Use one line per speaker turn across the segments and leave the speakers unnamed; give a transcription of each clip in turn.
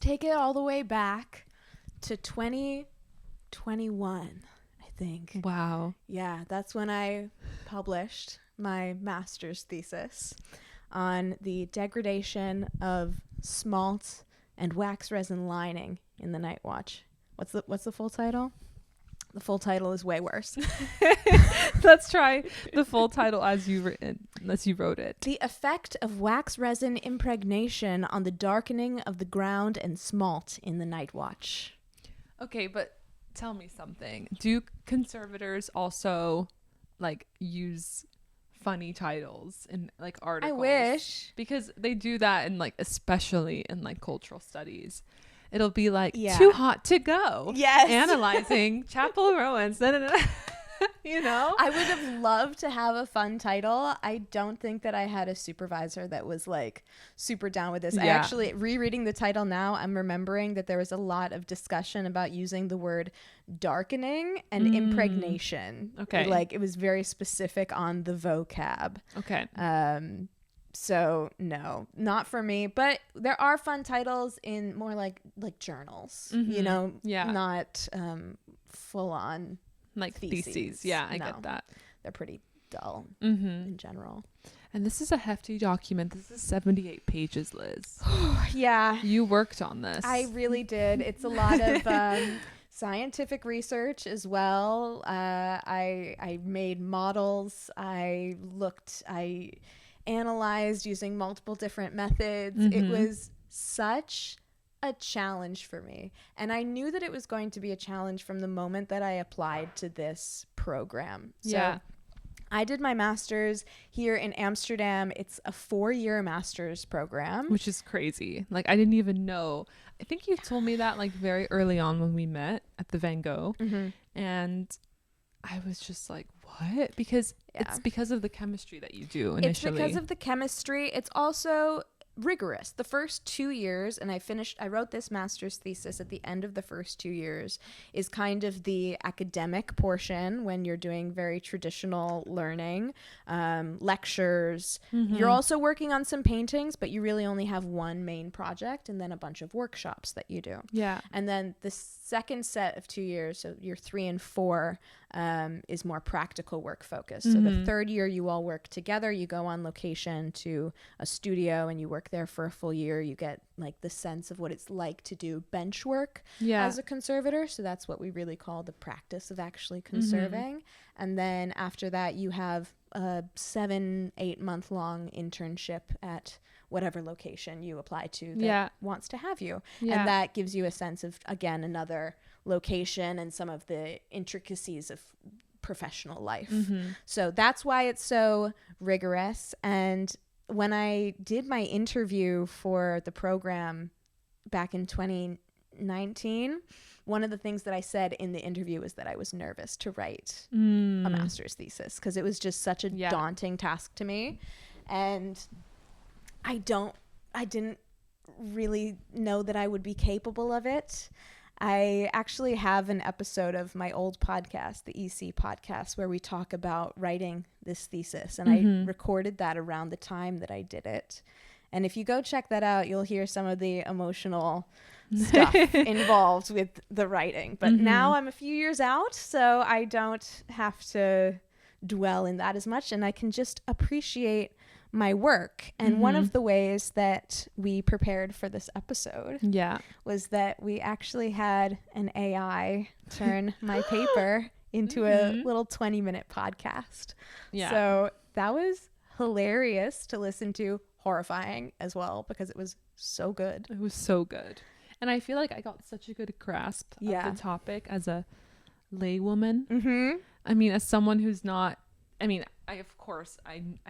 take it all the way back to 2021, I think.
Wow.
Yeah, that's when I published my master's thesis on the degradation of smalt and wax resin lining in the night watch. What's the full title? The full title is way worse.
Let's try the full title as you wrote it.
The effect of wax resin impregnation on the darkening of the ground and smalt in the night watch.
Okay, but tell me something. Do conservators also like use funny titles in like articles?
I wish.
Because they do that in like, especially in like cultural studies. It'll be like,
Yeah.
Too hot to go.
Yes.
Analyzing chapel ruins. You know?
I would have loved to have a fun title. I don't think that I had a supervisor that was like super down with this. I
Yeah.
actually, rereading the title now, I'm remembering that there was a lot of discussion about using the word darkening and impregnation.
Okay.
Like it was very specific on the vocab.
Okay.
So no, not for me, but there are fun titles in more like journals, you know,
Yeah.
not full on
Like
theses.
theses. Yeah, I
No.
get that.
They're pretty dull
Mm-hmm.
in general.
And this is a hefty document. This is 78 pages, Liz.
Yeah,
You worked on this.
I really did. It's a lot of scientific research as well. I made models. I analyzed using multiple different methods. It was such a challenge for me. And I knew that it was going to be a challenge from the moment that I applied to this program.
Yeah.
So I did my master's here in Amsterdam. It's a 4-year master's program.
Which is crazy. Like, I didn't even know. I think you told me that like very early on when we met at the Van Gogh. And I was just like, what? Because it's because of the chemistry that you do initially.
It's because of the chemistry. It's also rigorous. The first 2 years, and I wrote this master's thesis at the end of the first 2 years, is kind of the academic portion when you're doing very traditional learning, lectures. You're also working on some paintings, but you really only have one main project and then a bunch of workshops that you do.
Yeah.
And then the second set of 2 years, so year 3 and 4, is more practical work focused. So the third year you all work together. You go on location to a studio and you work there for a full year. You get like the sense of what it's like to do bench work as a conservator. So that's what we really call the practice of actually conserving. And then after that you have a 7-8 month long internship at whatever location you apply to that wants to have you. And that gives you a sense of, again, another location and some of the intricacies of professional life. So that's why it's so rigorous. And when I did my interview for the program back in 2019, one of the things that I said in the interview was that I was nervous to write a master's thesis because it was just such a daunting task to me. And I didn't really know that I would be capable of it. I actually have an episode of my old podcast, the EC podcast, where we talk about writing this thesis. And I recorded that around the time that I did it. And if you go check that out, you'll hear some of the emotional stuff involved with the writing. But now I'm a few years out, so I don't have to dwell in that as much. And I can just appreciate my work. And one of the ways that we prepared for this episode was that we actually had an AI turn my paper into a little 20-minute podcast. So that was hilarious to listen to, horrifying as well, because it was so good.
It was so good. And I feel like I got such a good grasp of the topic as a laywoman. I mean, as someone who's not, I mean, I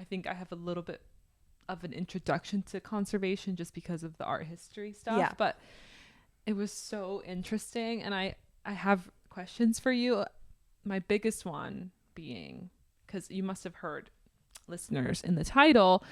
think I have a little bit of an introduction to conservation just because of the art history stuff, but it was so interesting. And I have questions for you. My biggest one being, because you must have heard, listeners, in the title,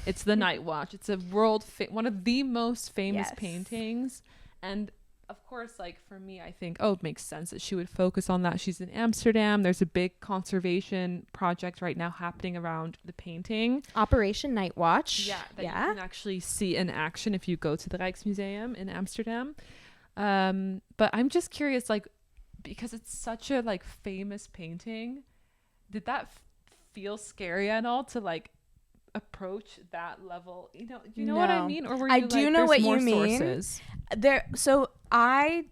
it's the Night Watch. It's a one of the most famous paintings. And of course, like for me, I think, oh, it makes sense that she would focus on that. She's in Amsterdam. There's a big conservation project right now happening around the painting.
Operation Night Watch.
Yeah. That you can actually see in action if you go to the Rijksmuseum in Amsterdam. But I'm just curious, like, because it's such a like famous painting, did that feel scary at all to like approach that level? You know what I mean? Or were you
I do know what you mean.
Sources?
So I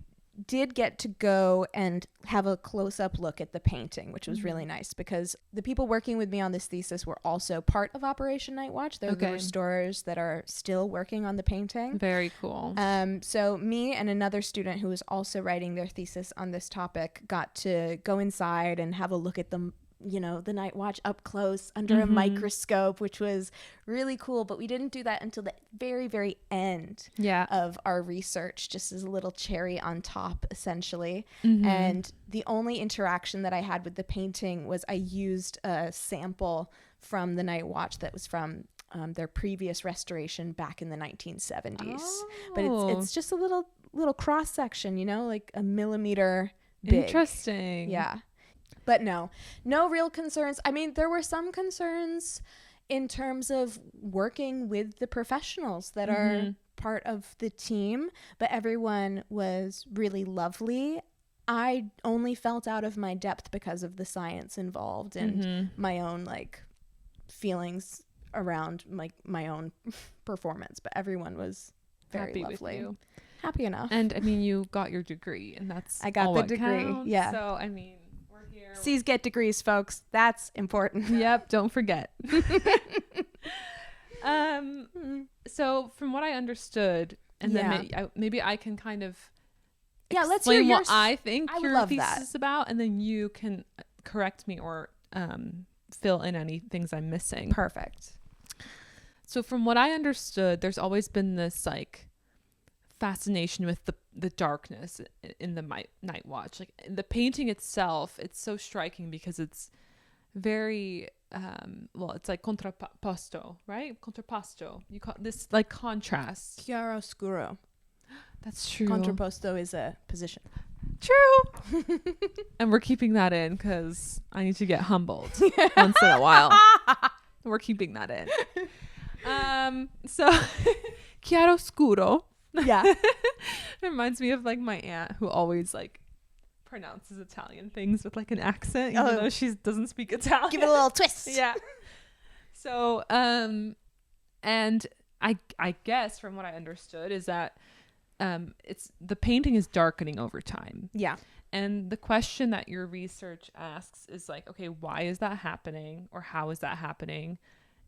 did get to go and have a close-up look at the painting, which was really nice, because the people working with me on this thesis were also part of Operation Night Watch. They're the restorers that are still working on the painting.
Very cool.
So me and another student who was also writing their thesis on this topic got to go inside and have a look at them, you know, the Night Watch up close under a microscope, which was really cool. But we didn't do that until the very, very end of our research, just as a little cherry on top, essentially. And the only interaction that I had with the painting was I used a sample from the Night Watch that was from their previous restoration back in the 1970s. But it's just a little cross section, you know, like a millimeter big.
Interesting.
Yeah. But no real concerns. I mean, there were some concerns in terms of working with the professionals that are part of the team, but everyone was really lovely. I only felt out of my depth because of the science involved and my own like feelings around like my own performance, but everyone was very
happy
lovely.
With you.
Happy enough.
And I mean, you got your degree, and that's
I got
all
the
what
degree.
Counts.
Yeah.
So I mean,
C's get degrees, folks. That's important.
Yep, don't forget. So from what I understood, and then maybe I can kind of
let's hear
what I think your thesis
that.
is about, and then you can correct me or fill in any things I'm missing.
Perfect.
So from what I understood, there's always been this like fascination with the darkness in the Night Watch. Like the painting itself, it's so striking because it's very it's like contrapposto, right? Contrapposto. You call this like contrast.
Chiaroscuro.
That's true.
Contrapposto is a position.
True. And we're keeping that in because I need to get humbled once in a while. We're keeping that in. So chiaroscuro.
Yeah.
It reminds me of like my aunt who always like pronounces Italian things with like an accent, even though she doesn't speak Italian.
Give it a little twist.
Yeah. So and I guess from what I understood is that it's the painting is darkening over time.
Yeah.
And the question that your research asks is like, okay, why is that happening, or how is that happening?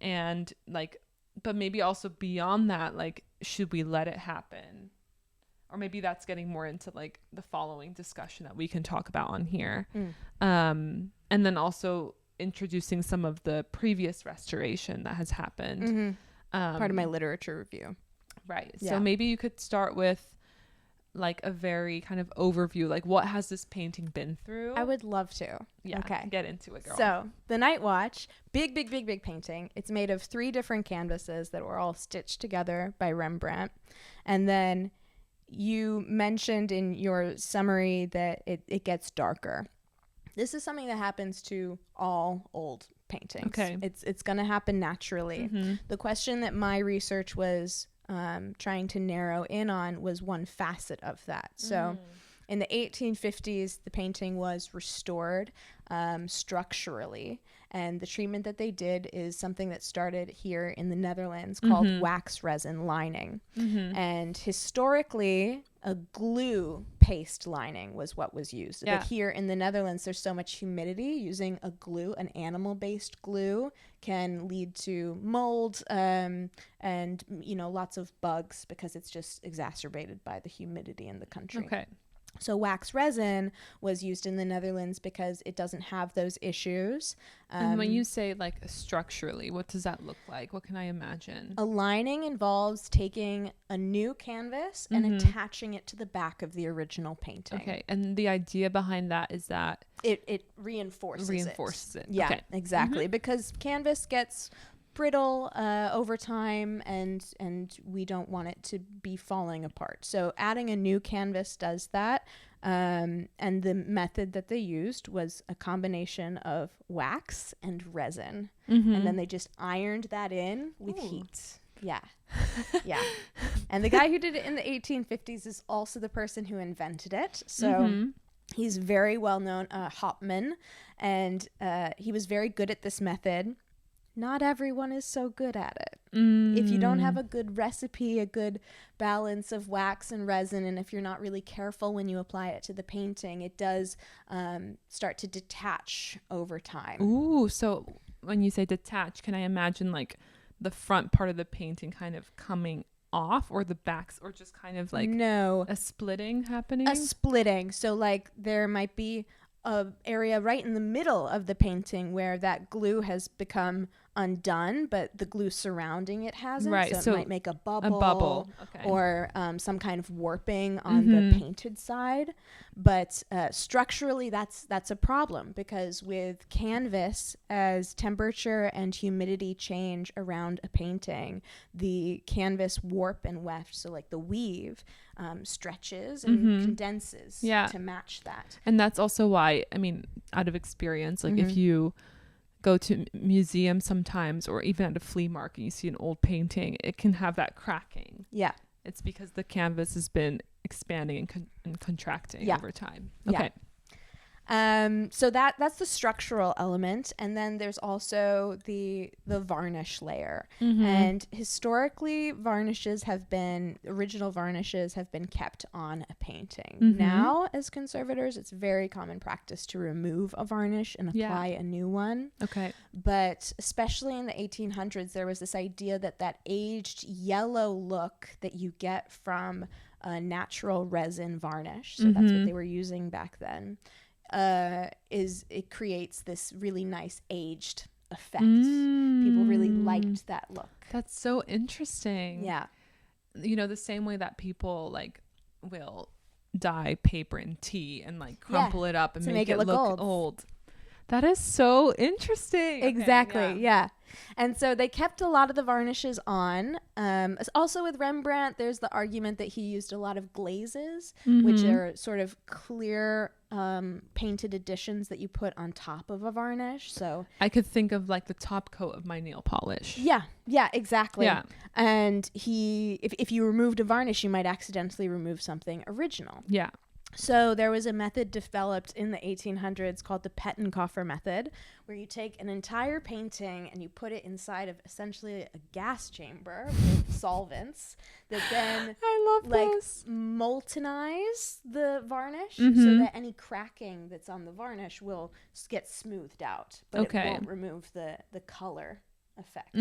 And like, but maybe also beyond that, like, should we let it happen? Or maybe that's getting more into like the following discussion that we can talk about on here. And then also introducing some of the previous restoration that has happened.
Part of my literature review.
Right. Yeah. So maybe you could start with like a very kind of overview, like what has this painting been through?
I would love to.
Yeah. Okay. Get into it, girl.
So the Night Watch, big painting. It's made of 3 different canvases that were all stitched together by Rembrandt. And then you mentioned in your summary that it gets darker. This is something that happens to all old paintings.
Okay.
It's going to happen naturally. The question that my research was trying to narrow in on was one facet of that. So in the 1850s, the painting was restored structurally. And the treatment that they did is something that started here in the Netherlands called wax resin lining. And historically, a glue paste lining was what was used. Yeah. But here in the Netherlands, there's so much humidity. Using a glue, an animal-based glue, can lead to mold and, you know, lots of bugs because it's just exacerbated by the humidity in the country.
Okay.
So wax resin was used in the Netherlands because it doesn't have those issues.
And when you say like structurally, what does that look like? What can I imagine?
A lining involves taking a new canvas and attaching it to the back of the original painting.
Okay. And the idea behind that is that
it reinforces it.
it.
Yeah,
okay.
Exactly. Because canvas gets brittle over time, and we don't want it to be falling apart. So adding a new canvas does that. And the method that they used was a combination of wax and resin. And then they just ironed that in with heat. Yeah. Yeah. And the guy who did it in the 1850s is also the person who invented it. So he's very well known, Hopman, and he was very good at this method. Not everyone is so good at it. If you don't have a good recipe, a good balance of wax and resin, and if you're not really careful when you apply it to the painting, it does start to detach over time.
Ooh, so when you say detach, can I imagine like the front part of the painting kind of coming off, or the backs, or just kind of like a splitting happening?
A splitting. So like there might be a area right in the middle of the painting where that glue has become undone, but the glue surrounding it hasn't.
Right.
So it might make a bubble.
Okay.
Or some kind of warping on the painted side. But structurally, that's a problem, because with canvas, as temperature and humidity change around a painting, the canvas warp and weft, so like the weave, stretches and condenses to match that.
And that's also why, I mean, out of experience, like if you go to museums sometimes, or even at a flea market, you see an old painting, it can have that cracking.
Yeah.
It's because the canvas has been expanding and contracting over time. Okay.
Yeah. So that's the structural element, and then there's also the varnish layer. And historically, original varnishes have been kept on a painting. Now, as conservators, it's very common practice to remove a varnish and apply a new one.
Okay.
But especially in the 1800s, there was this idea that aged yellow look that you get from a natural resin varnish, so that's what they were using back then, it creates this really nice aged effect. People really liked that look.
That's so interesting.
Yeah.
You know, the same way that people like will dye paper in tea and like crumple it up and make it look old. That is so interesting.
Exactly. Okay, yeah. And so they kept a lot of the varnishes on. Also with Rembrandt, there's the argument that he used a lot of glazes, which are sort of clear painted additions that you put on top of a varnish. So
I could think of like the top coat of my nail polish.
Yeah, exactly.
Yeah.
And if you removed a varnish, you might accidentally remove something original.
Yeah.
So there was a method developed in the 1800s called the Pettenkoffer method, where you take an entire painting and you put it inside of essentially a gas chamber with solvents that then moltenize the varnish so that any cracking that's on the varnish will get smoothed out, but it won't remove the color effect.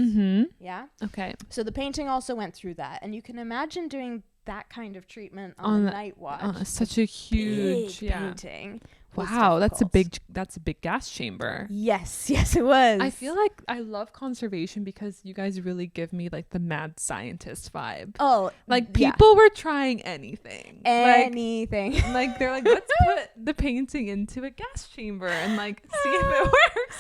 Yeah.
Okay.
So the painting also went through that, and you can imagine doing that kind of treatment on a night watch.
Such a huge
painting.
Wow, that's a big gas chamber.
Yes, it was.
I feel like I love conservation because you guys really give me like the mad scientist vibe.
Oh,
like people were trying anything. Like they're like, let's put the painting into a gas chamber and like see if it works.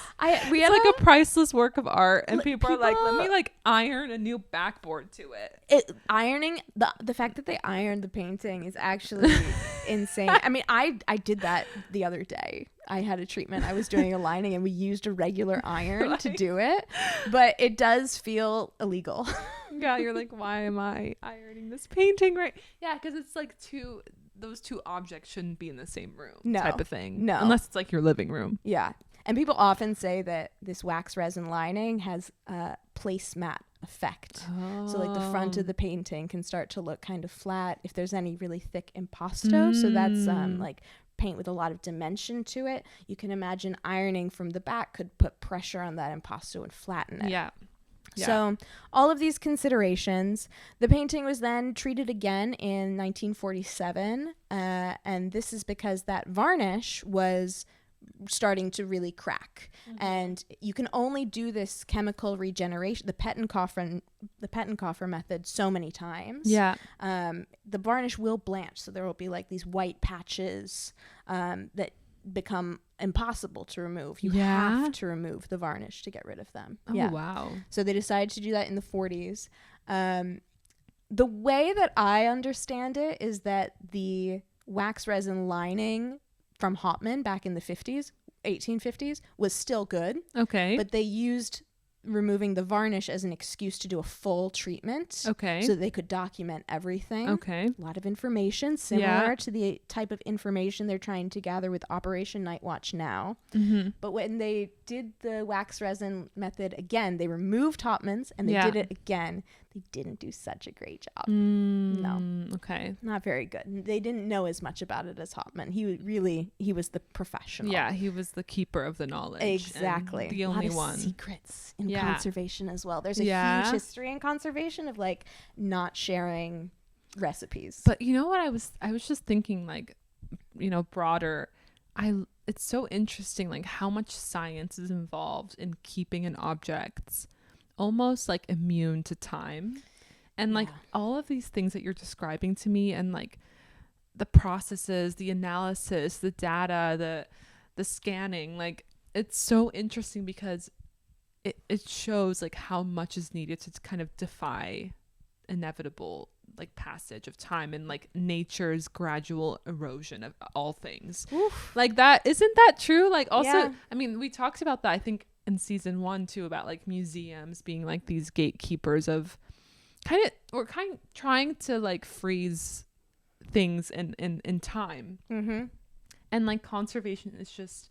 We had like a priceless work of art, and people are like, let me like iron a new backboard to it.
Ironing the fact that they ironed the painting is actually insane. I mean, I did that the other day. I had a treatment. I was doing a lining and we used a regular iron to do it, but it does feel illegal.
Yeah, you're like, why am I ironing this painting? Right? Yeah, because it's like those two objects shouldn't be in the same room type of thing.
No.
Unless it's like your living room.
Yeah. And people often say that this wax resin lining has a placemat effect. So like the front of the painting can start to look kind of flat if there's any really thick impasto. So that's like paint with a lot of dimension to it. You can imagine ironing from the back could put pressure on that impasto and flatten it.
Yeah.
So all of these considerations, the painting was then treated again in 1947. And this is because that varnish was starting to really crack. And you can only do this chemical regeneration, the Pettenkoffer method, so many times.
Yeah.
The varnish will blanch, so there will be like these white patches that become impossible to remove. You have to remove the varnish to get rid of them.
Oh, wow.
So they decided to do that in the 40s. The way that I understand it is that the wax resin lining from Hauptmann back in the 1850s was still good.
Okay.
But they used removing the varnish as an excuse to do a full treatment.
Okay.
So they could document everything.
Okay.
A lot of information similar to the type of information they're trying to gather with Operation Night Watch now.
Mm-hmm.
But when they did the wax resin method again, they removed Hauptmann's and they did it again. They didn't do such a great job. No.
Okay.
Not very good. They didn't know as much about it as Hauptmann. He was the professional.
Yeah, he was the keeper of the knowledge.
Exactly.
The only one.
A lot of secrets in conservation as well. There's a huge history in conservation of like not sharing recipes.
But you know what I was just thinking, like, you know, broader. It's so interesting, like how much science is involved in keeping an object almost like immune to time, and like all of these things that you're describing to me, and like the processes, the analysis, the data, the scanning, like it's so interesting because it shows like how much is needed to kind of defy inevitable like passage of time and like nature's gradual erosion of all things. Oof. Like that, isn't that true? Like also I mean, we talked about that I think in season 1 too, about like museums being like these gatekeepers of kind of trying to like freeze things in time. Mm-hmm. And like conservation is just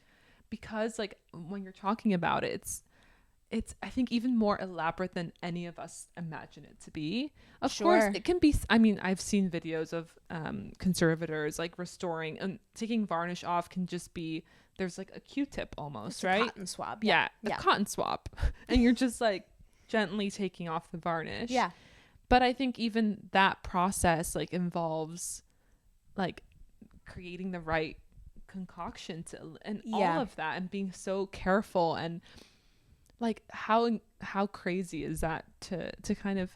because like when you're talking about it, it's I think even more elaborate than any of us imagine it to be. Of course it can be. I mean, I've seen videos of conservators like restoring and taking varnish off can just be, there's like a Q-tip almost, right?
A cotton swab.
Yeah. A cotton swab. And you're just like gently taking off the varnish.
Yeah.
But I think even that process like involves like creating the right concoction to and all of that, and being so careful, and like how crazy is that to kind of,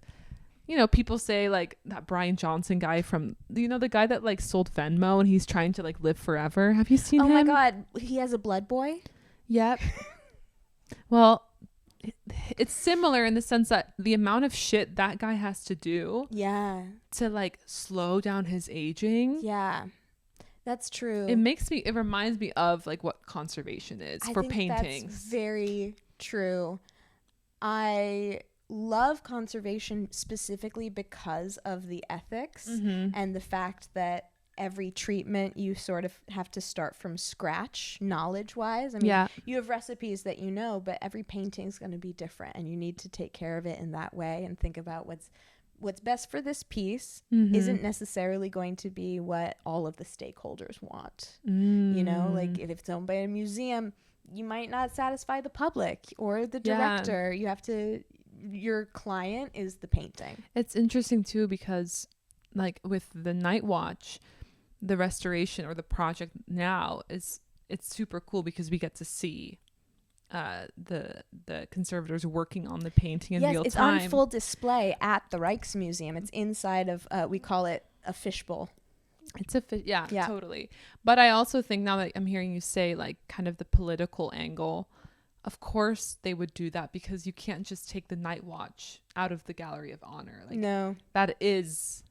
you know, people say like that Brian Johnson guy from, you know, the guy that like sold Venmo and he's trying to like live forever. Have you seen him?
Oh my God. He has a blood boy?
Yep. Well, it's similar in the sense that the amount of shit that guy has to do to like slow down his aging.
Yeah. That's true.
It reminds me of like what conservation is for paintings.
That's very true. I love conservation specifically because of the ethics and the fact that every treatment you sort of have to start from scratch knowledge wise. I mean, you have recipes that you know, but every painting is going to be different, and you need to take care of it in that way and think about what's best for this piece isn't necessarily going to be what all of the stakeholders want. You know, like if it's owned by a museum, you might not satisfy the public or the director. You have to, your client is the painting.
It's interesting too, because like with the Night Watch, the restoration or the project now it's super cool because we get to see the conservators working on the painting in real time. It's on
full display at the Rijksmuseum. It's inside of we call it a fishbowl.
It's totally. But I also think, now that I'm hearing you say like kind of the political angle, of course they would do that, because you can't just take the Night Watch out of the Gallery of Honor. Like, no, that is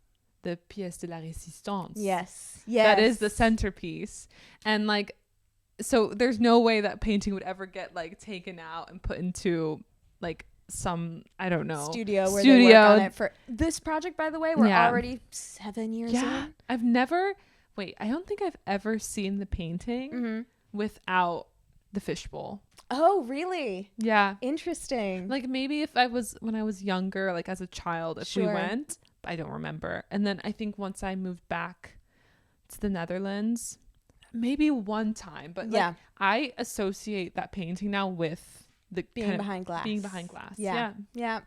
the pièce de la résistance. Yes. That is the centerpiece. And like, so there's no way that painting would ever get like taken out and put into like some, I don't know, studio
where they work on it for this project. By the way, we're already 7 years in.
I don't think I've ever seen the painting without the fishbowl.
Oh, really?
Yeah.
Interesting.
Like maybe when I was younger, like as a child, if we went, I don't remember. And then I think once I moved back to the Netherlands, maybe one time, but like, I associate that painting now with the
being behind glass. Yeah.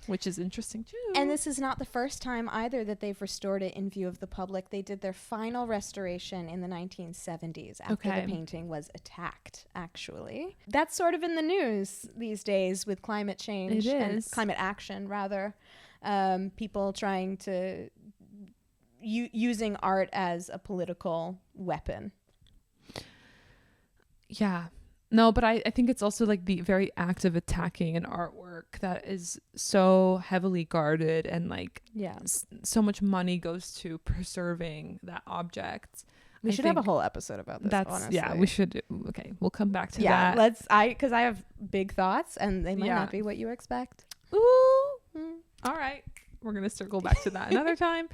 Which is interesting too.
And this is not the first time either that they've restored it in view of the public. They did their final restoration in the 1970s after the painting was attacked, actually. That's sort of in the news these days with climate change and climate action, rather. People trying to using art as a political weapon.
Yeah. No, but I think it's also like the very act of attacking an artwork that is so heavily guarded, and like so much money goes to preserving that object.
We should have a whole episode about this. Honestly.
Yeah, we should. Okay, we'll come back to that.
Because I have big thoughts, and they might not be what you expect.
Ooh. All right, we're gonna circle back to that another time.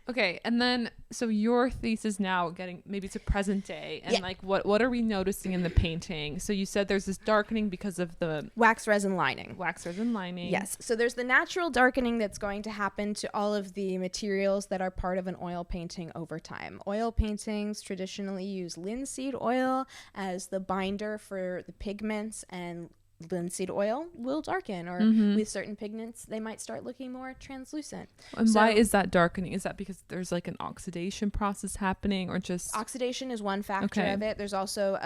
Okay, and then so your thesis now getting maybe to present day, and like what are we noticing in the painting? So you said there's this darkening because of the
wax resin lining.
Yes.
So there's the natural darkening that's going to happen to all of the materials that are part of an oil painting over time. Oil paintings traditionally use linseed oil as the binder for the pigments, and linseed oil will darken, or with certain pigments they might start looking more translucent.
And why is that darkening? Is that because there's like an oxidation process happening, or just
oxidation is one factor of it? There's also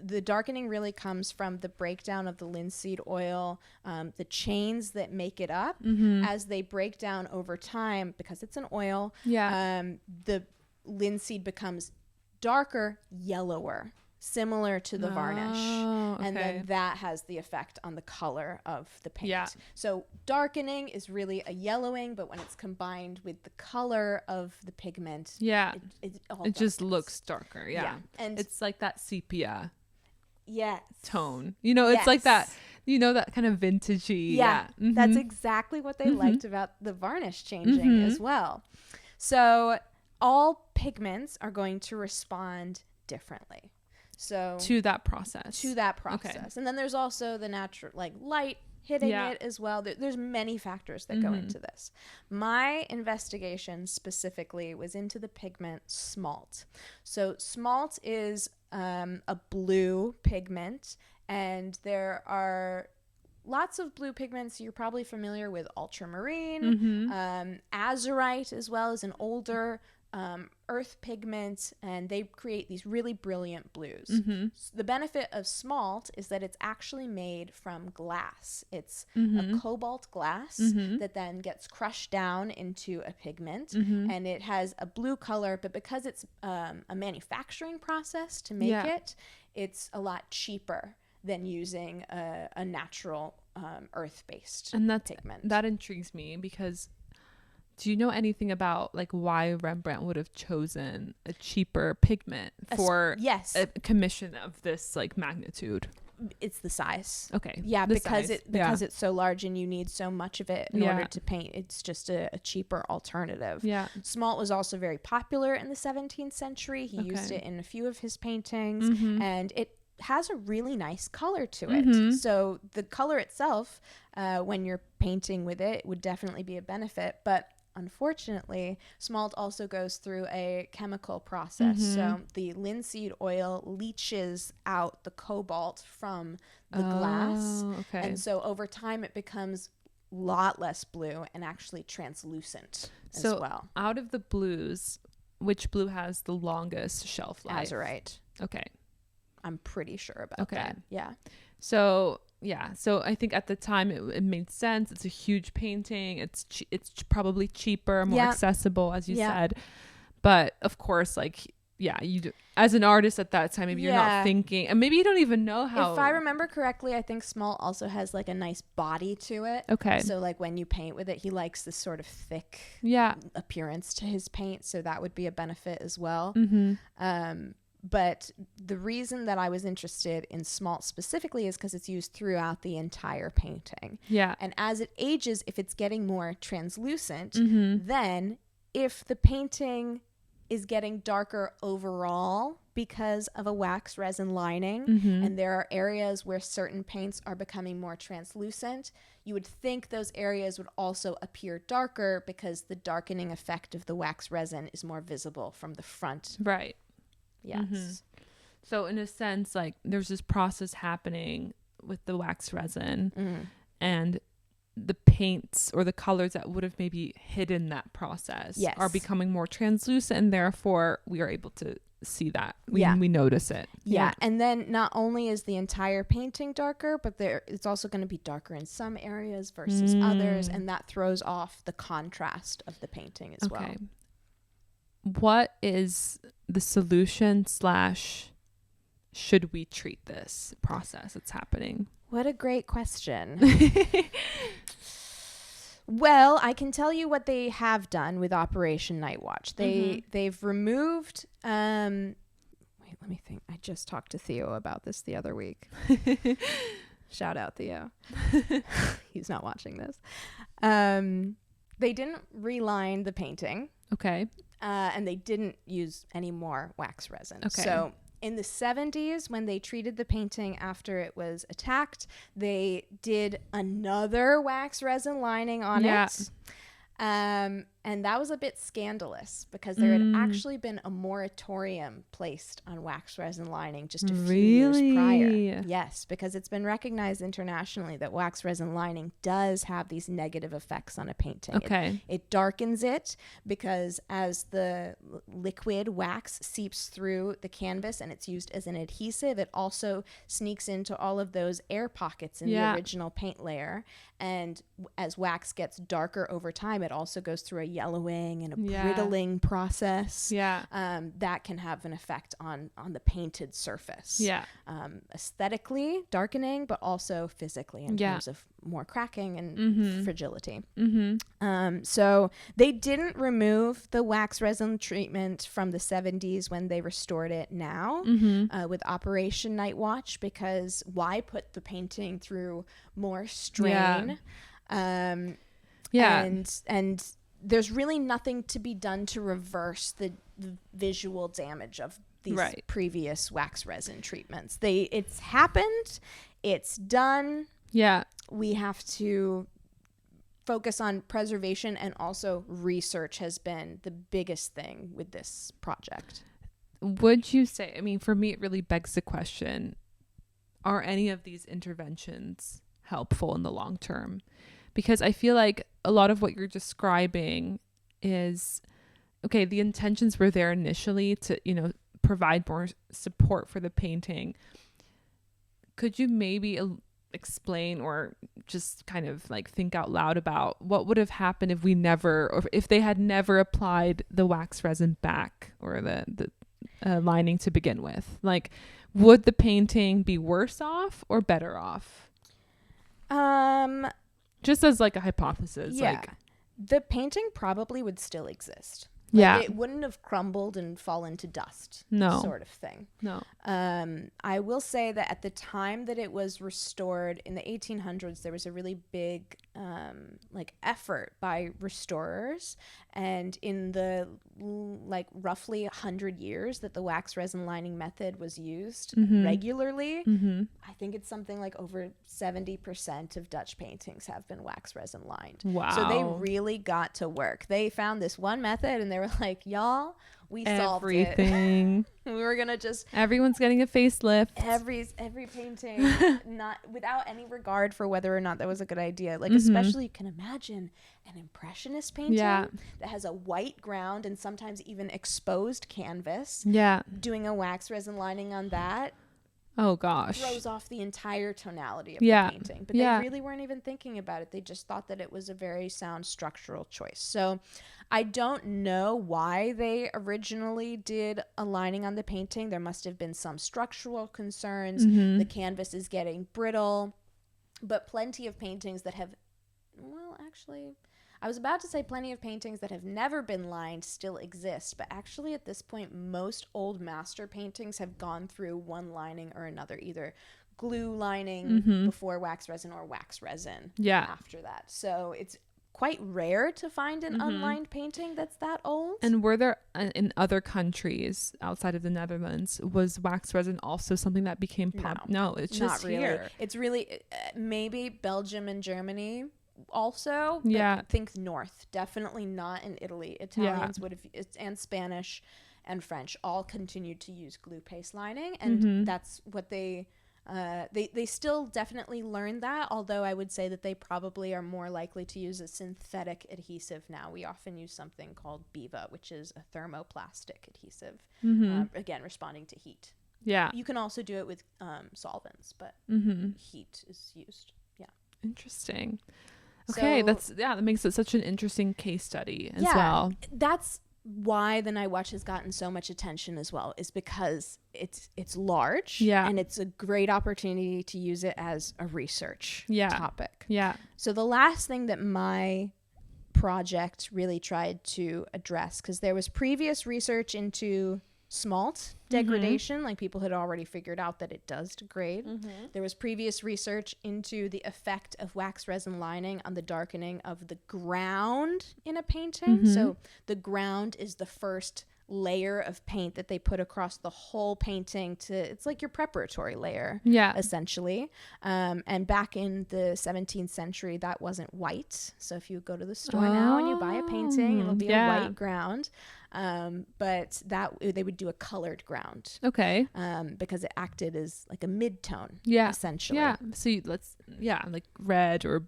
the darkening really comes from the breakdown of the linseed oil, the chains that make it up. As they break down over time, because it's an oil, the linseed becomes darker, yellower, similar to the varnish. And then that has the effect on the color of the paint. So darkening is really a yellowing, but when it's combined with the color of the pigment, it
just looks darker. And it's like that sepia tone, it's like that, that kind of vintagey.
That's exactly what they liked about the varnish changing as well. So all pigments are going to respond differently. So
to that process.
Okay. And then there's also the natural, like, light hitting it as well. There's many factors that go into this. My investigation specifically was into the pigment smalt. So smalt is a blue pigment, and there are lots of blue pigments. You're probably familiar with ultramarine, azurite as well as an older earth pigment, and they create these really brilliant blues. So the benefit of smalt is that it's actually made from glass. It's a cobalt glass that then gets crushed down into a pigment, and it has a blue color, but because it's a manufacturing process to make it, it's a lot cheaper than using a natural earth-based pigment.
That intrigues me, because do you know anything about like why Rembrandt would have chosen a cheaper pigment for a commission of this like magnitude?
It's the size.
Okay.
Yeah, because it's so large and you need so much of it in order to paint. It's just a cheaper alternative. Yeah. Smalt was also very popular in the 17th century. He used it in a few of his paintings, and it has a really nice color to it. So the color itself, when you're painting with it, would definitely be a benefit. But unfortunately, smalt also goes through a chemical process. So the linseed oil leaches out the cobalt from the glass. And so over time, it becomes a lot less blue and actually translucent as well.
Out of the blues, which blue has the longest shelf life?
Azurite.
Okay.
I'm pretty sure about that. Yeah.
So I think at the time it made sense. It's a huge painting. It's probably cheaper, more accessible, as you said. But of course, like, you do, as an artist at that time, maybe you're not thinking, and maybe you don't even know how.
If I remember correctly, I think smalt also has like a nice body to it. Okay. So like when you paint with it, he likes this sort of thick appearance to his paint. So that would be a benefit as well. But the reason that I was interested in smalt specifically is because it's used throughout the entire painting. Yeah. And as it ages, if it's getting more translucent, then if the painting is getting darker overall because of a wax resin lining, and there are areas where certain paints are becoming more translucent, you would think those areas would also appear darker because the darkening effect of the wax resin is more visible from the front.
Right.
Yes.
So in a sense, like, there's this process happening with the wax resin, and the paints or the colors that would have maybe hidden that process are becoming more translucent, and therefore we are able to see that. We notice it.
Yeah. And then not only is the entire painting darker, but it's also going to be darker in some areas versus others, and that throws off the contrast of the painting as well.
What is the solution / should we treat this process that's happening?
What a great question. Well, I can tell you what they have done with Operation Night Watch. They've removed wait, let me think. I just talked to Theo about this the other week. Shout out Theo. He's not watching this. They didn't reline the painting.
Okay.
And they didn't use any more wax resin.
Okay.
So in the 70s, when they treated the painting after it was attacked, they did another wax resin lining on it. And that was a bit scandalous because there had actually been a moratorium placed on wax resin lining just a few years prior. Yes, because it's been recognized internationally that wax resin lining does have these negative effects on a painting.
Okay.
It darkens it because as the liquid wax seeps through the canvas and it's used as an adhesive, it also sneaks into all of those air pockets in the original paint layer. And as wax gets darker over time, it also goes through a yellowing and a brittling process. That can have an effect on the painted surface. Aesthetically darkening, but also physically in terms of more cracking and fragility. So they didn't remove the wax resin treatment from the 70s when they restored it now with Operation Night Watch, because why put the painting through more strain? And there's really nothing to be done to reverse the visual damage of these previous wax resin treatments. It's happened, it's done. We have to focus on preservation, and also research has been the biggest thing with this project.
Would you say, I mean, for me, it really begs the question, are any of these interventions helpful in the long term? Because I feel like a lot of what you're describing is, okay, the intentions were there initially to, provide more support for the painting. Could you maybe explain or just kind of like think out loud about what would have happened if if they had never applied the wax resin back, or the lining to begin with? Like, would the painting be worse off or better off? Just as like a hypothesis.
The painting probably would still exist. It wouldn't have crumbled and fallen to dust. Sort of thing. I will say that at the time that it was restored in the 1800s, there was a really big effort by restorers, and in the roughly 100 years that the wax resin lining method was used regularly, I think it's something like over 70% of Dutch paintings have been wax resin lined. Wow. So they really got to work. They found this one method and they were like, y'all, we solved everything. We were gonna
everyone's getting a facelift.
Every painting, not without any regard for whether or not that was a good idea. Especially you can imagine an impressionist painting that has a white ground and sometimes even exposed canvas. Doing a wax resin lining on that.
Oh gosh.
Throws off the entire tonality of the painting. But they really weren't even thinking about it. They just thought that it was a very sound structural choice. So I don't know why they originally did a lining on the painting. There must have been some structural concerns. The canvas is getting brittle. But plenty of paintings that have, I was about to say plenty of paintings that have never been lined still exist, but actually at this point, most old master paintings have gone through one lining or another, either glue lining before wax resin or wax resin after that. So it's quite rare to find an unlined painting that's that old.
And were there, in other countries outside of the Netherlands, was wax resin also something that became No, it's just
not really.
Here.
It's really maybe Belgium and Germany. Also, but think north, definitely not in Italy. Italians would have, and Spanish and French all continued to use glue paste lining, and that's what they still definitely learned that, although I would say that they probably are more likely to use a synthetic adhesive now. We often use something called Biva, which is a thermoplastic adhesive, again responding to heat. You can also do it with solvents, but heat is used.
Interesting. Okay, that makes it such an interesting case study as well.
That's why the Night Watch has gotten so much attention as well is because it's large, and it's a great opportunity to use it as a research topic. Yeah. So the last thing that my project really tried to address, because there was previous research into smalt degradation, like people had already figured out that it does degrade. There was previous research into the effect of wax resin lining on the darkening of the ground in a painting. So the ground is the first layer of paint that they put across the whole painting it's like your preparatory layer, essentially. And back in the 17th century, that wasn't white. So if you go to the store now and you buy a painting, it'll be a white ground. But they would do a colored ground. Okay. Because it acted as like a mid-tone, essentially. Yeah.
So like red or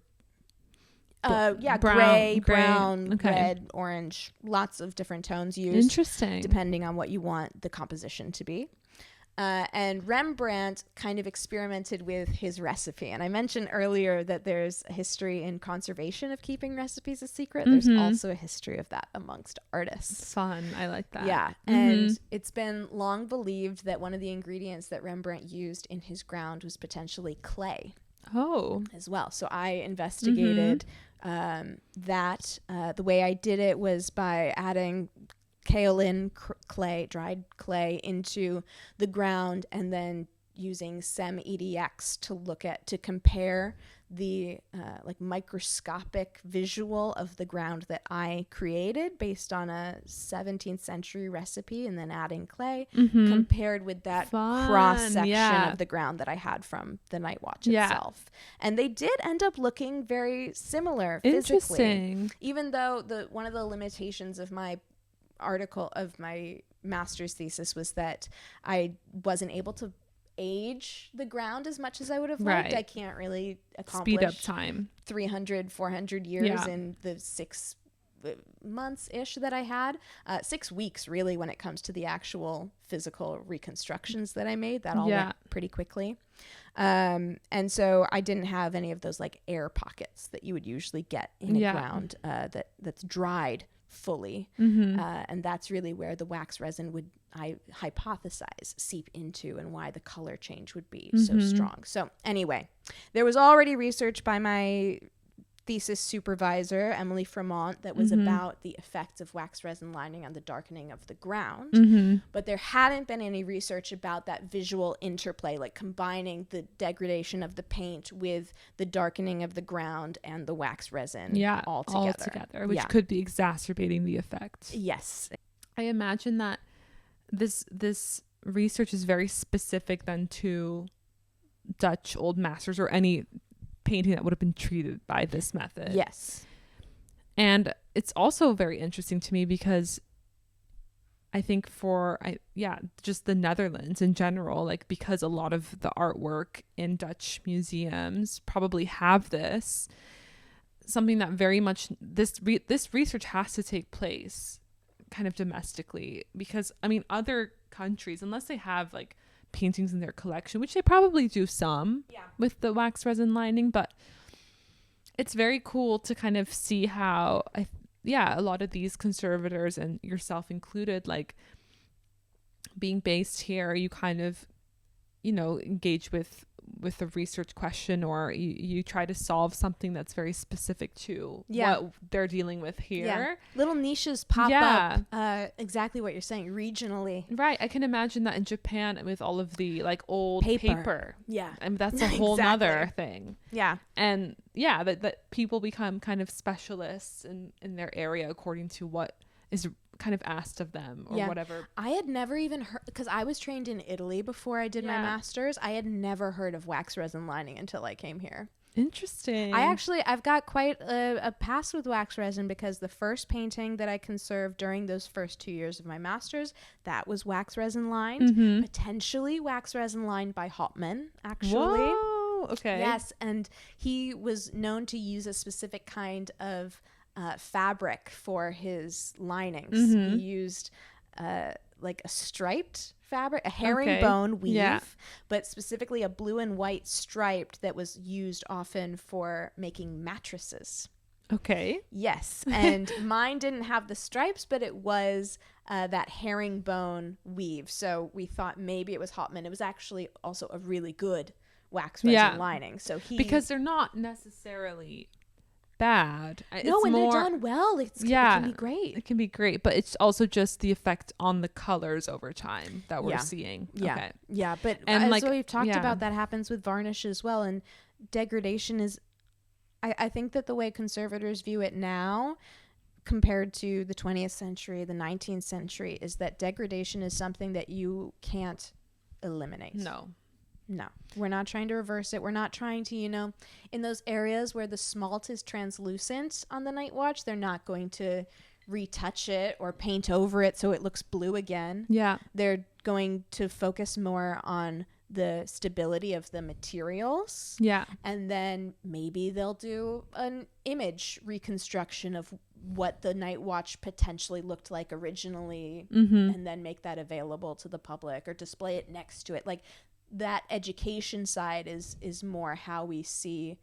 gray, brown, red, orange, lots of different tones used.
Interesting.
Depending on what you want the composition to be. And Rembrandt kind of experimented with his recipe. And I mentioned earlier that there's a history in conservation of keeping recipes a secret. There's also a history of that amongst artists.
Fun. I like that.
Yeah. And it's been long believed that one of the ingredients that Rembrandt used in his ground was potentially clay. As well. So I investigated that. The way I did it was by adding kaolin clay, dried clay, into the ground, and then using SEM-EDX to compare the like microscopic visual of the ground that I created based on a 17th century recipe, and then adding clay compared with that cross section of the ground that I had from the Night Watch itself. And they did end up looking very similar physically. Even though one of the limitations of my master's thesis was that I wasn't able to age the ground as much as I would have liked. I can't really accomplish
speed up time
300 400 years in the 6 months-ish that I had. 6 weeks really when it comes to the actual physical reconstructions that I made. That all went pretty quickly. And so I didn't have any of those like air pockets that you would usually get in a ground that's dried fully. And that's really where the wax resin would, I hypothesize, seep into, and why the color change would be so strong. So anyway, there was already research by my thesis supervisor, Emily Fremont, that was about the effects of wax resin lining on the darkening of the ground. But there hadn't been any research about that visual interplay, like combining the degradation of the paint with the darkening of the ground and the wax resin all together,
which could be exacerbating the effect.
Yes.
I imagine that this research is very specific then to Dutch old masters or any painting that would have been treated by this method.
Yes.
And it's also very interesting to me because I think just the Netherlands in general, like, because a lot of the artwork in Dutch museums probably have this, something that very much this research has to take place kind of domestically, because I mean other countries, unless they have like paintings in their collection, which they probably do some with the wax resin lining, but it's very cool to kind of see how a lot of these conservators, and yourself included, like being based here, you kind of engage with a research question, or you try to solve something that's very specific to what they're dealing with here.
Little niches pop up, exactly what you're saying, regionally.
Right. I can imagine that in Japan with all of the like old paper.
Yeah.
And that's a whole nother thing. Yeah. And that people become kind of specialists in their area according to what is kind of asked of them or whatever. I
had never even heard, because I was trained in Italy before I did my master's. I had never heard of wax resin lining until I came here.
Interesting.
I've got quite a past with wax resin, because the first painting that I conserved during those first 2 years of my master's, that was wax resin lined, potentially wax resin lined by Hopman, actually.
Whoa, okay.
Yes, and he was known to use a specific kind of fabric for his linings. He used like a striped fabric, a herringbone weave, but specifically a blue and white striped that was used often for making mattresses.
Okay.
Yes. And mine didn't have the stripes, but it was that herringbone weave. So we thought maybe it was Hopman. It was actually also a really good wax resin lining. So
because they're not necessarily bad.
No, when they're done well, it can be great.
It can be great, but it's also just the effect on the colors over time that we're seeing.
Yeah.
Okay.
Yeah, but as we've talked about, that happens with varnish as well. And degradation is, I think that the way conservators view it now compared to the 20th century, the 19th century, is that degradation is something that you can't eliminate. No, we're not trying to reverse it. We're not trying to, in those areas where the smalt is translucent on the night watch, they're not going to retouch it or paint over it so it looks blue again.
Yeah.
They're going to focus more on the stability of the materials.
Yeah.
And then maybe they'll do an image reconstruction of what the night watch potentially looked like originally, and then make that available to the public or display it next to it. Like, that education side is more how we see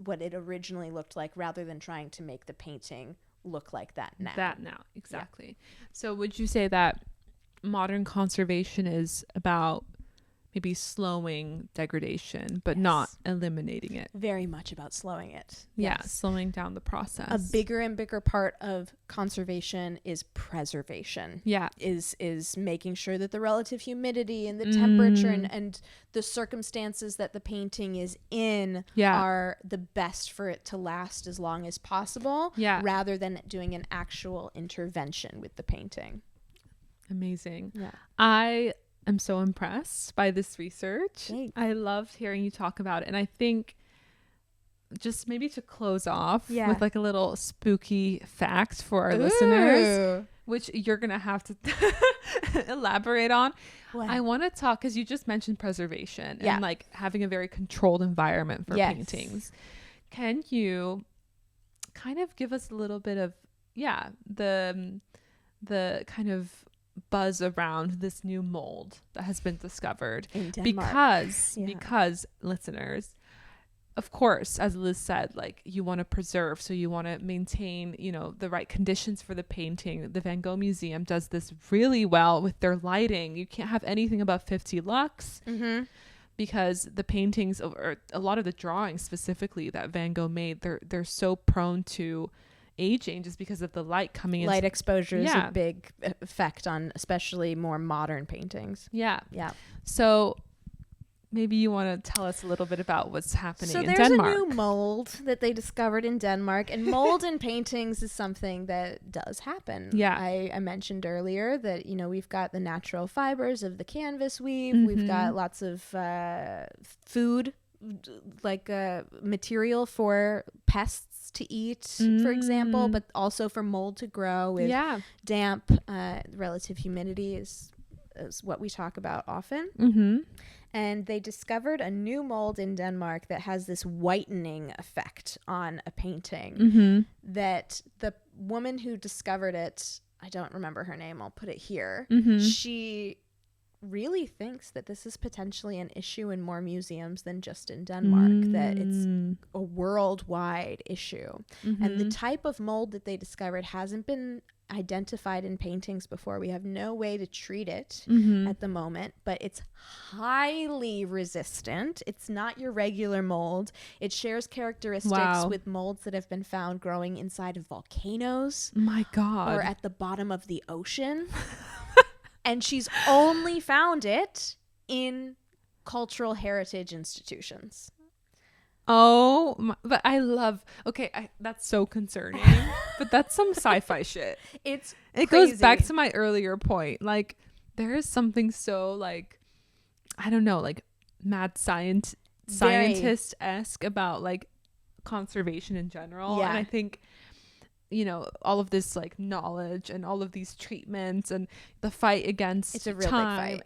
what it originally looked like, rather than trying to make the painting look like that now.
Exactly. Yeah. So would you say that modern conservation is about maybe slowing degradation, but not eliminating it?
Very much about slowing it.
Yeah, slowing down the process.
A bigger and bigger part of conservation is preservation.
Yeah.
Is making sure that the relative humidity and the temperature and the circumstances that the painting is in are the best for it to last as long as possible, rather than doing an actual intervention with the painting.
Amazing.
Yeah.
I'm so impressed by this research.
Thanks.
I loved hearing you talk about it. And I think just maybe to close off with like a little spooky fact for our listeners, which you're going to have to elaborate on.
What?
I want to talk, because you just mentioned preservation and like having a very controlled environment for paintings. Can you kind of give us a little bit of, the kind of buzz around this new mold that has been discovered
in Denmark?
Because listeners, of course, as Liz said, like, you want to preserve, so you want to maintain, the right conditions for the painting. The Van Gogh Museum does this really well with their lighting. You can't have anything above 50 lux, because the paintings, or a lot of the drawings specifically that Van Gogh made, they're so prone to aging just because of the light coming in.
Light exposure is a big effect on especially more modern paintings.
Yeah. So maybe you want to tell us a little bit about what's happening in Denmark.
So there's a new mold that they discovered in Denmark, and mold in paintings is something that does happen.
Yeah.
I mentioned earlier that, we've got the natural fibers of the canvas weave. We've got lots of food, like material for pests to eat, for example, but also for mold to grow with damp. Relative humidity is what we talk about often. And they discovered a new mold in Denmark that has this whitening effect on a painting, that the woman who discovered it, I don't remember her name, I'll put it here, she really thinks that this is potentially an issue in more museums than just in Denmark, that it's a worldwide issue. And the type of mold that they discovered hasn't been identified in paintings before. We have no way to treat it at the moment, but it's highly resistant. It's not your regular mold. It shares characteristics with molds that have been found growing inside of volcanoes.
My God.
Or at the bottom of the ocean. And she's only found it in cultural heritage institutions.
Oh, but I love, that's so concerning, but that's some sci-fi shit.
It
goes back to my earlier point. Like, there is something so, like, I don't know, like mad scientist-esque about like conservation in general. And I think, all of this like knowledge and all of these treatments and the fight against
it's a real
time,
big fight.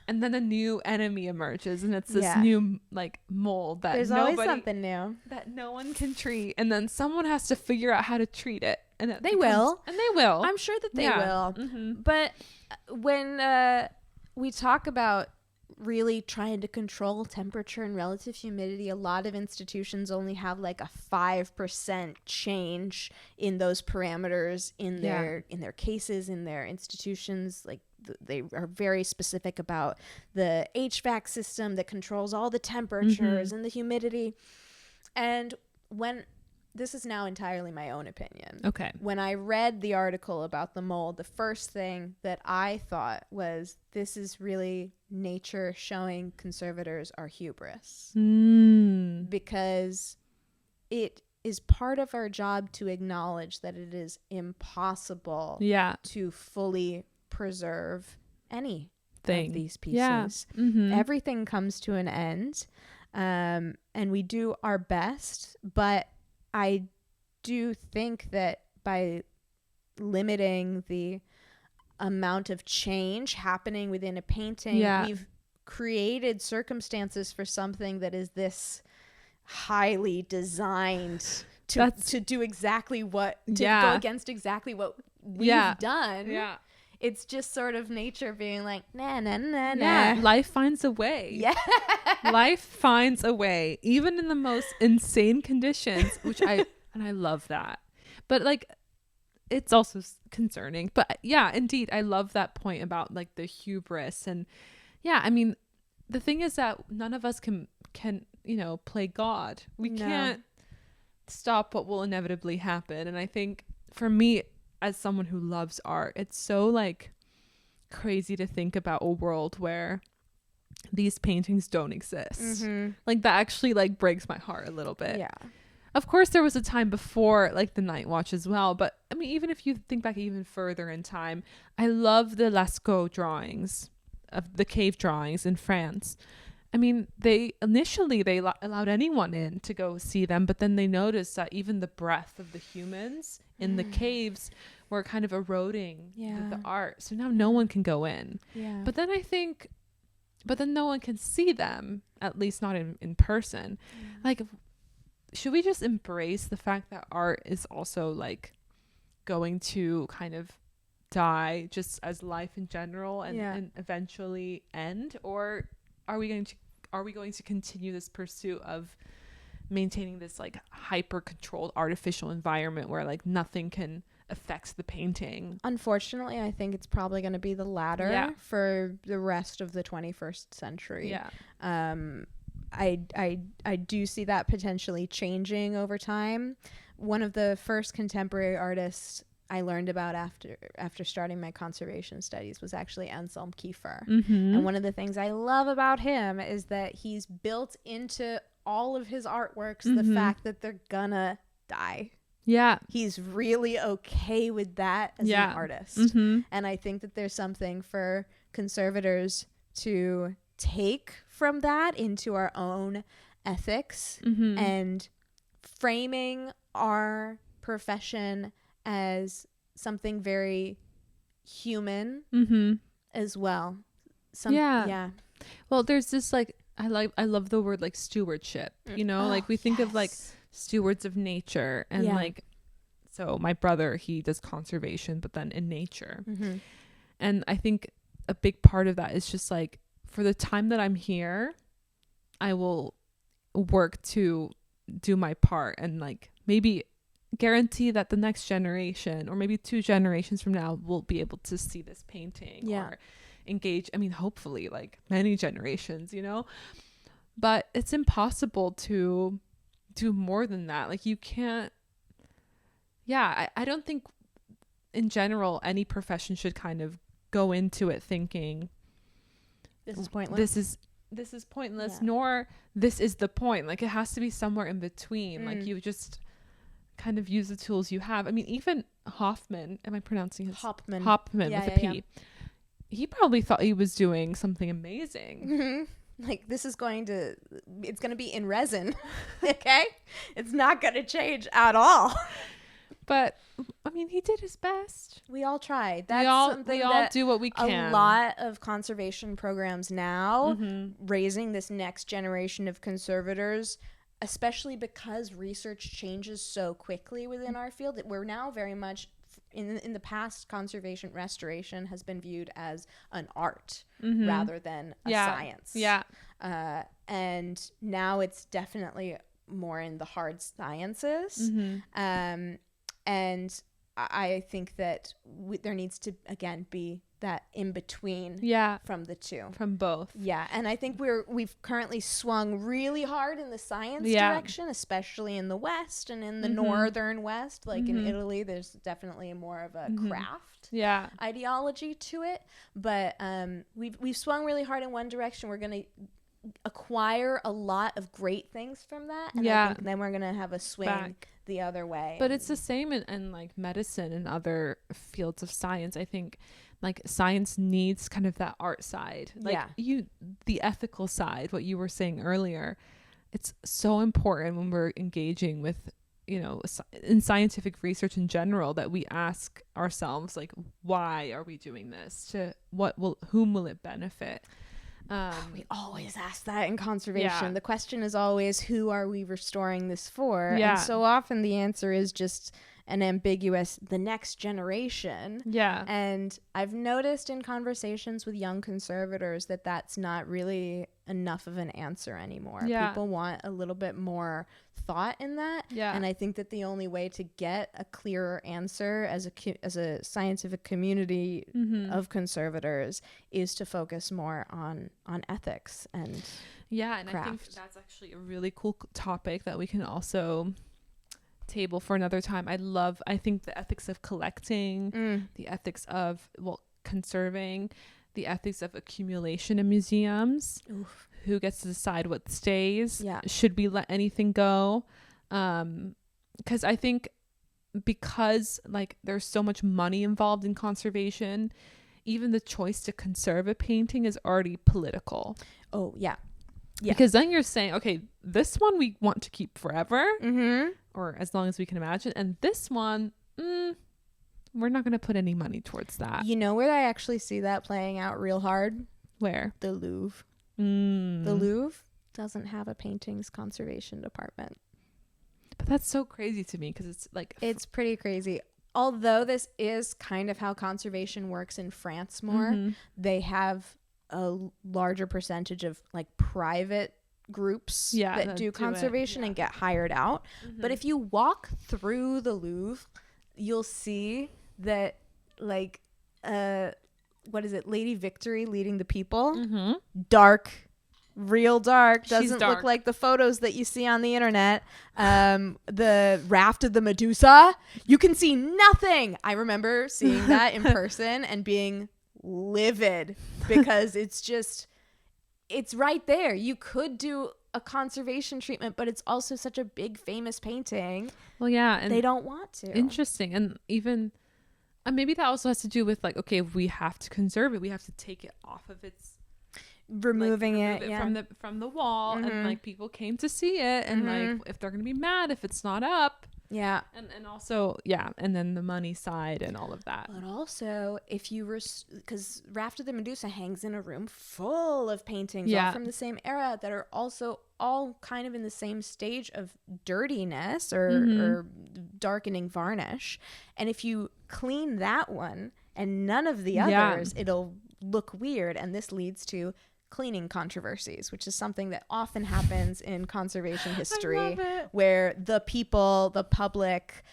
and then a new enemy emerges, and it's this new like mold that
there's always something new
that no one can treat, and then someone has to figure out how to treat it, and
they will.
I'm
sure that they will. But when we talk about really trying to control temperature and relative humidity. A lot of institutions only have like a 5% change in those parameters in their cases, in their institutions. Like they are very specific about the HVAC system that controls all the temperatures and the humidity. And this is now entirely my own opinion.
Okay.
When I read the article about the mold, the first thing that I thought was, this is really nature showing conservators our hubris. Because it is part of our job to acknowledge that it is impossible to fully preserve any of these pieces. Everything comes to an end, and we do our best, but I do think that by limiting the amount of change happening within a painting, we've created circumstances for something that is this highly designed to do exactly what, to go against exactly what we've done. Yeah. It's just sort of nature being like, nah.
Life finds a way.
Yeah.
Life finds a way, even in the most insane conditions, I love that. But like, it's also concerning. But yeah, indeed, I love that point about like the hubris. And yeah, I mean, the thing is that none of us can play God. We can't stop what will inevitably happen. And I think for me, as someone who loves art, it's so like crazy to think about a world where these paintings don't exist. Like that actually like breaks my heart a little bit.
Yeah.
Of course there was a time before like the Night Watch as well, but I mean, even if you think back even further in time, I love the Lascaux drawings of the cave drawings in France. I mean, they allowed anyone in to go see them, but then they noticed that even the breath of the humans in the caves were kind of eroding the art. So now no one can go in. Yeah. But then no one can see them, at least not in person. Yeah. Like, should we just embrace the fact that art is also like going to kind of die just as life in general and eventually end? Or are we going to continue this pursuit of maintaining this like hyper controlled artificial environment where like nothing can affect the painting?
Unfortunately, I think it's probably going to be the latter for the rest of the 21st century. I do see that potentially changing over time. One of the first contemporary artists I learned about after starting my conservation studies was actually Anselm Kiefer. And one of the things I love about him is that he's built into all of his artworks the fact that they're gonna die. Yeah. He's really okay with that as an artist. And I think that there's something for conservators to take from that into our own ethics and framing our profession as something very human as well.
Well, there's this like I love the word like stewardship, like we think of like stewards of nature and like, so my brother, he does conservation but then in nature. And I think a big part of that is just like, for the time that I'm here, I will work to do my part and like maybe guarantee that the next generation or maybe 2 generations from now will be able to see this painting or engage. I mean, hopefully like many generations, but it's impossible to do more than that. Like you can't. I don't think in general any profession should kind of go into it thinking
this is pointless.
This is pointless, nor this is the point. Like it has to be somewhere in between. Like you just kind of use the tools you have. I mean, even Hoffman, am I pronouncing his Hoffman with a P. He probably thought he was doing something amazing.
Like it's going to be in resin. Okay? It's not going to change at all.
But I mean, he did his best.
We all tried. We all
do what we can.
A lot of conservation programs now raising this next generation of conservators, especially because research changes so quickly within our field, that we're now very much in the past, conservation restoration has been viewed as an art rather than a science.
Yeah.
And now it's definitely more in the hard sciences. And I think that there needs to, again, be that in between from the two.
From both.
Yeah. And I think we've currently swung really hard in the science direction, especially in the West and in the northern West. Like in Italy, there's definitely more of a craft ideology to it. But we've swung really hard in one direction. We're going to acquire a lot of great things from that. And I think then we're going to have a swing the other way.
But it's the same in like medicine and other fields of science. I think like science needs kind of that art side, like the ethical side, what you were saying earlier. It's so important when we're engaging with, you know, in scientific research in general, that we ask ourselves, like, why are we doing this? To whom will it benefit?
We always ask that in conservation. The question is always, who are we restoring this for? And so often the answer is just an ambiguous, the next generation. And I've noticed in conversations with young conservators that that's not really enough of an answer anymore. People want a little bit more thought in that. And I think that the only way to get a clearer answer as a scientific community of conservators is to focus more on ethics and
and
craft.
I think that's actually a really cool topic that we can also table for another time. I think the ethics of collecting, the ethics of conserving, the ethics of accumulation in museums. Who gets to decide what stays? Should we let anything go? Because I think because like there's so much money involved in conservation, even the choice to conserve a painting is already political. Because then you're saying, okay, this one we want to keep forever, or as long as we can imagine, and this one, we're not going to put any money towards that.
You know where I actually see that playing out real hard?
Where?
The Louvre. The Louvre doesn't have a paintings conservation department.
But that's so crazy to me, because it's like...
It's pretty crazy. Although this is kind of how conservation works in France more, they have a larger percentage of like private groups that do conservation and get hired out. But if you walk through the Louvre, you'll see that like what is it, Lady Victory leading the people, dark, real dark, doesn't look like the photos that you see on the internet. The raft of the Medusa, you can see nothing. I remember seeing that in person and being livid, because it's right there. You could do a conservation treatment, but it's also such a big famous painting. And they don't want to.
Interesting. And even maybe that also has to do with like, okay, if we have to conserve it, we have to take it off of its remove it from the wall, and like people came to see it, and like if they're gonna be mad if it's not up, and also and then the money side and all of that.
But also, if you because Raft of the Medusa hangs in a room full of paintings all from the same era that are also all kind of in the same stage of dirtiness or darkening varnish, and if you clean that one and none of the others, it'll look weird, and this leads to cleaning controversies, which is something that often happens in conservation history, where the people, the public,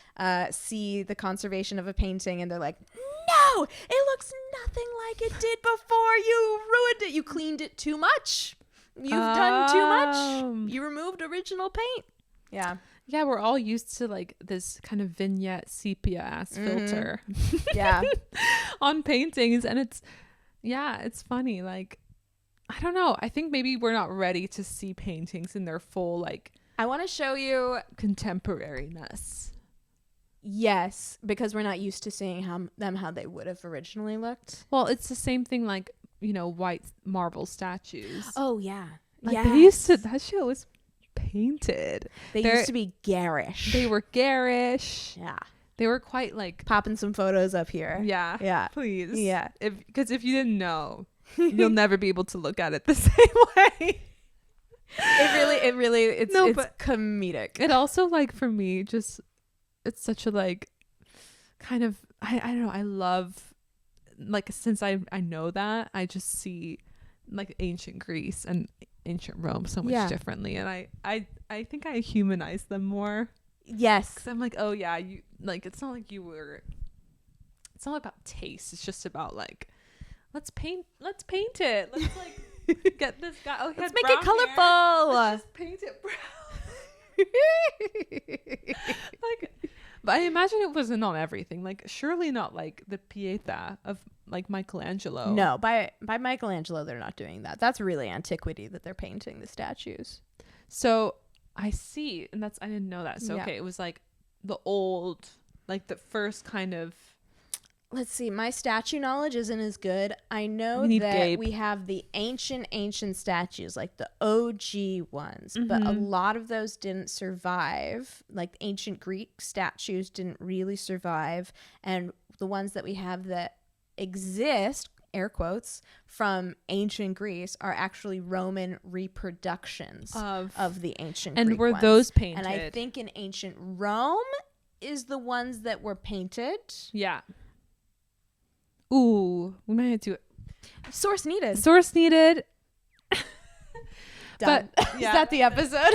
see the conservation of a painting and they're like, no, it looks nothing like it did before. You ruined it. You cleaned it too much. You've done too much. You removed original paint.
Yeah, we're all used to like this kind of vignette sepia ass filter on paintings, and it's funny. Like, I don't know. I think maybe we're not ready to see paintings in their full, like,
I want to show you
contemporariness.
Yes, because we're not used to seeing how they would have originally looked.
Well, it's the same thing, like, you know, white marble statues.
Oh yeah,
like they used to. That shit was painted.
They used to be garish.
They were garish.
Yeah.
They were quite like
popping some photos up here.
Yeah. Please.
Yeah.
Because if you didn't know, you'll never be able to look at it the same way. It's comedic. It also, like, for me, just, it's such a like kind of I don't know, I love, like, since I know that, I just see like ancient Greece and ancient Rome so much differently, and I think I humanize them more.
Yes,
because I'm like, oh yeah, you like, it's not like you were, it's not about taste, it's just about like, let's paint it, let's like get this guy, oh, let's make it colorful, let's just paint it brown. Like, but I imagine it wasn't on everything, like surely not like the Pietà of like Michelangelo.
No, by Michelangelo they're not doing that. That's really antiquity that they're painting the statues.
So I see, and that's, I didn't know that. So okay, it was like the old, like the first kind of,
let's see, my statue knowledge isn't as good. I know that we have the ancient statues, like the OG ones, but a lot of those didn't survive. Like ancient Greek statues didn't really survive, and the ones that we have that exist, air quotes, from ancient Greece are actually Roman reproductions of the ancient Greek
were
ones.
Those painted?
And I think in ancient Rome is the ones that were painted. Yeah.
Ooh, we might have to do it.
Source needed.
Done.
But, yeah. Is that the episode?